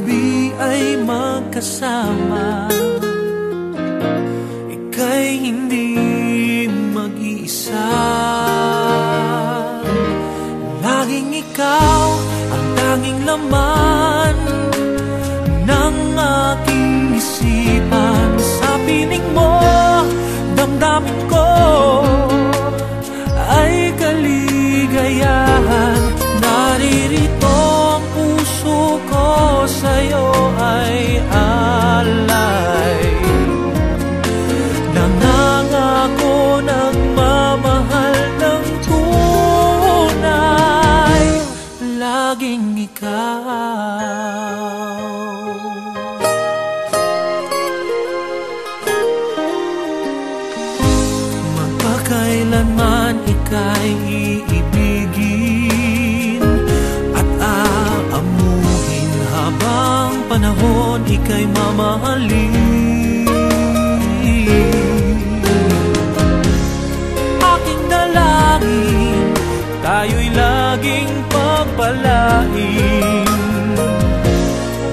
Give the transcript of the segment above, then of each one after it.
gabi ay magkasama, ika'y hindi mag-iisa. Laging ikaw ang tanging laman ng aking isipan. Sa piling mo, damdamin ko ay kaligayahan. Naririto ang puso ko, sa'yo ay alay. Nangangako nagmamahal ng tunay, laging ikaw. Magpakailanman ika'y iibigin at aamuhin, habang panahon ika'y mamahalin. Aking dalangin, tayo'y laging pagpalain.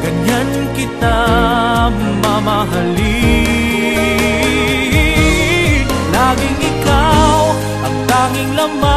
Ganyan kita mamahalin. Laging ikaw ang tanging laman